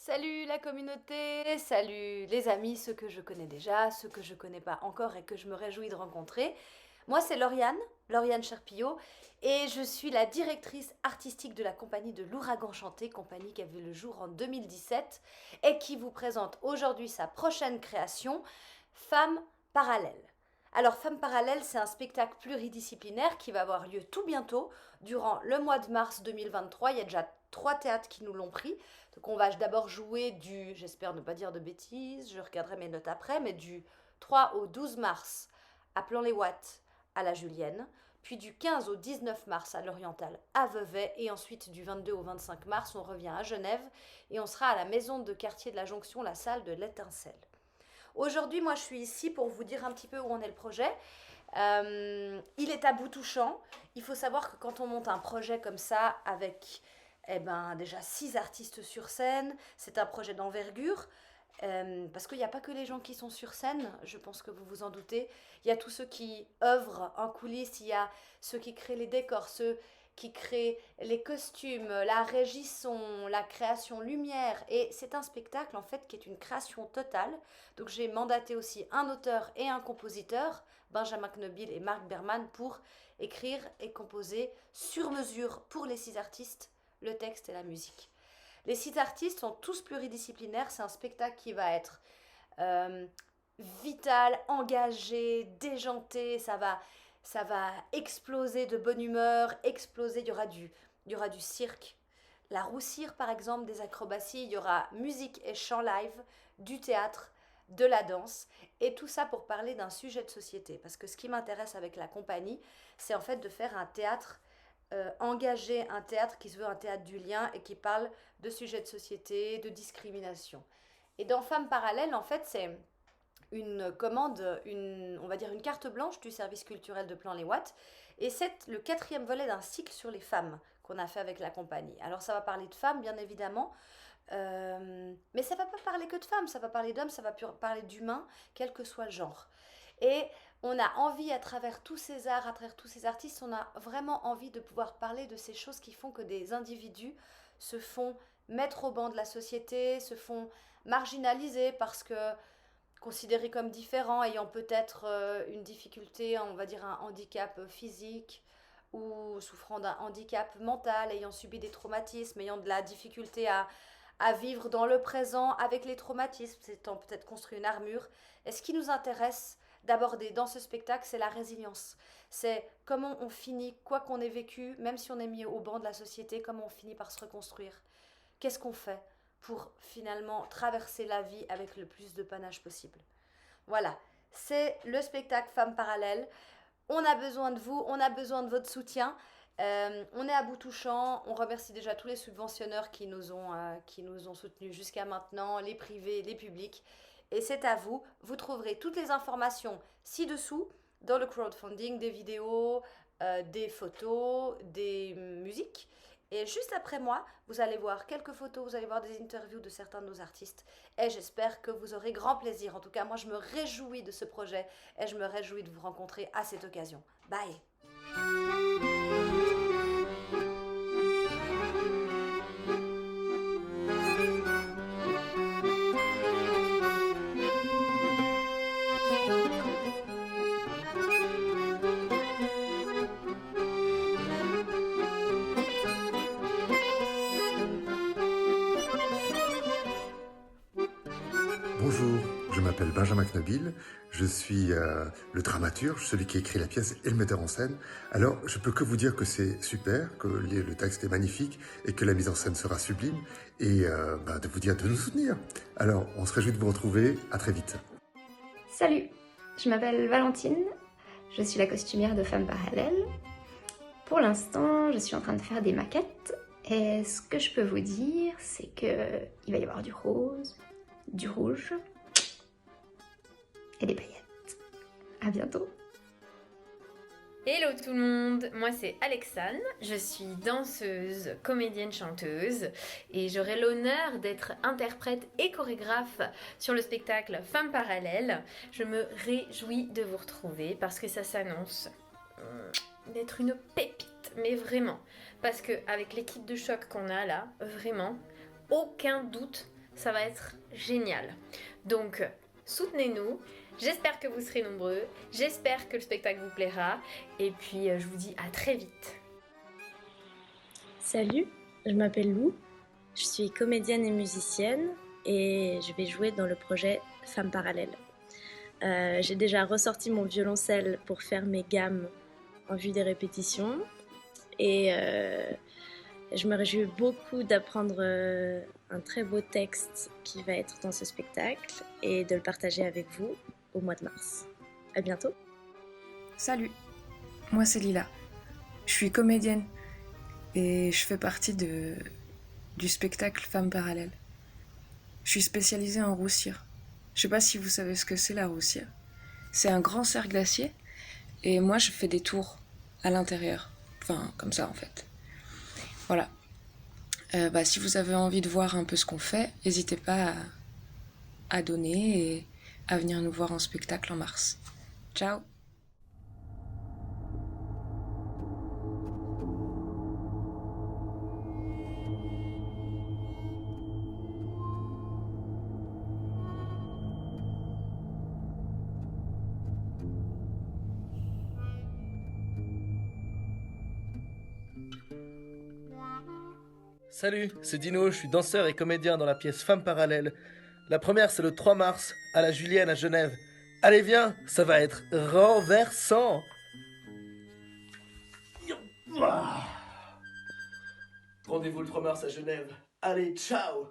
Salut la communauté, salut les amis, ceux que je connais déjà, ceux que je connais pas encore et que je me réjouis de rencontrer. Moi c'est Lauriane Cherpillot, et je suis la directrice artistique de la compagnie de l'Ouragan Chanté, compagnie qui a vu le jour en 2017 et qui vous présente aujourd'hui sa prochaine création, Femmes Parallèles. Alors Femmes Parallèles, c'est un spectacle pluridisciplinaire qui va avoir lieu tout bientôt, durant le mois de mars 2023. Il y a déjà 3 théâtres qui nous l'ont pris. Donc on va d'abord jouer j'espère ne pas dire de bêtises, je regarderai mes notes après, mais du 3 au 12 mars à Plan-les-Ouates à la Julienne, puis du 15 au 19 mars à l'Oriental à Vevey, et ensuite du 22 au 25 mars on revient à Genève et on sera à la maison de quartier de la Jonction, la salle de l'Étincelle. Aujourd'hui, moi je suis ici pour vous dire un petit peu où en est le projet. Il est à bout touchant. Il faut savoir que quand on monte un projet comme ça avec déjà 6 artistes sur scène, c'est un projet d'envergure. Parce qu'il n'y a pas que les gens qui sont sur scène, je pense que vous vous en doutez. Il y a tous ceux qui œuvrent en coulisses, il y a ceux qui créent les décors, ceux qui créent les costumes, la régie son, la création lumière. Et c'est un spectacle en fait qui est une création totale. Donc j'ai mandaté aussi un auteur et un compositeur, Benjamin Knobil et Marc Berman, pour écrire et composer sur mesure pour les 6 artistes le texte et la musique. Les 6 artistes sont tous pluridisciplinaires. C'est un spectacle qui va être euh, vital, engagé, déjanté. Ça va exploser de bonne humeur, exploser. Il y aura du cirque, la roue cire par exemple, des acrobaties. Il y aura musique et chant live, du théâtre, de la danse, et tout ça pour parler d'un sujet de société. Parce que ce qui m'intéresse avec la compagnie, c'est en fait de faire un théâtre engagé, un théâtre qui se veut un théâtre du lien et qui parle de sujets de société, de discrimination. Et dans Femmes Parallèles, en fait, c'est une commande, on va dire une carte blanche du service culturel de Plan-les-Ouates. Et c'est le 4e volet d'un cycle sur les femmes qu'on a fait avec la compagnie. Alors ça va parler de femmes, bien évidemment, mais ça va pas parler que de femmes, ça va parler d'hommes, ça va parler d'humains, quel que soit le genre. Et on a envie, à travers tous ces arts, à travers tous ces artistes, on a vraiment envie de pouvoir parler de ces choses qui font que des individus se font mettre au banc de la société, se font marginaliser parce que considérés comme différents, ayant peut-être une difficulté, on va dire un handicap physique, ou souffrant d'un handicap mental, ayant subi des traumatismes, ayant de la difficulté à vivre dans le présent avec les traumatismes, s'étant peut-être construit une armure. Et ce qui nous intéresse d'aborder dans ce spectacle, c'est la résilience. C'est comment on finit, quoi qu'on ait vécu, même si on est mis au banc de la société, comment on finit par se reconstruire. Qu'est-ce qu'on fait pour finalement traverser la vie avec le plus de panache possible. Voilà, c'est le spectacle Femmes Parallèles. On a besoin de vous, on a besoin de votre soutien. On est à bout touchant. On remercie déjà tous les subventionneurs qui nous ont soutenus jusqu'à maintenant, les privés, les publics. Et c'est à vous. Vous trouverez toutes les informations ci-dessous dans le crowdfunding, des vidéos, des photos, des musiques. Et juste après moi, vous allez voir quelques photos, vous allez voir des interviews de certains de nos artistes. Et j'espère que vous aurez grand plaisir. En tout cas, moi, je me réjouis de ce projet et je me réjouis de vous rencontrer à cette occasion. Bye! Bonjour, je m'appelle Benjamin Knobil, je suis le dramaturge, celui qui écrit la pièce et le metteur en scène. Alors, je peux que vous dire que c'est super, que le texte est magnifique et que la mise en scène sera sublime, et de vous dire de nous soutenir. Alors, on se réjouit de vous retrouver, à très vite. Salut, je m'appelle Valentine, je suis la costumière de Femmes Parallèles. Pour l'instant, je suis en train de faire des maquettes et ce que je peux vous dire, c'est que il va y avoir du rose, du rouge et des paillettes. À bientôt. Hello tout le monde, moi c'est Alexane, je suis danseuse, comédienne, chanteuse et j'aurai l'honneur d'être interprète et chorégraphe sur le spectacle Femmes Parallèles. Je me réjouis de vous retrouver parce que ça s'annonce d'être une pépite, mais vraiment. Parce qu'avec l'équipe de choc qu'on a là, vraiment, aucun doute, ça va être génial. Donc, soutenez-nous. J'espère que vous serez nombreux. J'espère que le spectacle vous plaira. Et puis, je vous dis à très vite. Salut, je m'appelle Lou. Je suis comédienne et musicienne et je vais jouer dans le projet Femmes Parallèles. J'ai déjà ressorti mon violoncelle pour faire mes gammes en vue des répétitions et je me réjouis beaucoup d'apprendre un très beau texte qui va être dans ce spectacle et de le partager avec vous au mois de mars. À bientôt. Salut, moi c'est Lila. Je suis comédienne et je fais partie du spectacle Femmes Parallèles. Je suis spécialisée en roussire. Je sais pas si vous savez ce que c'est la roussire. C'est un grand cerf glacier et moi je fais des tours à l'intérieur. Enfin, comme ça en fait. Voilà. Si vous avez envie de voir un peu ce qu'on fait, n'hésitez pas à donner et à venir nous voir en spectacle en mars. Ciao! Salut, c'est Dino, je suis danseur et comédien dans la pièce Femmes Parallèles. La première, c'est le 3 mars, à la Julienne à Genève. Allez, viens, ça va être renversant. Rendez-vous le 3 mars à Genève. Allez, ciao.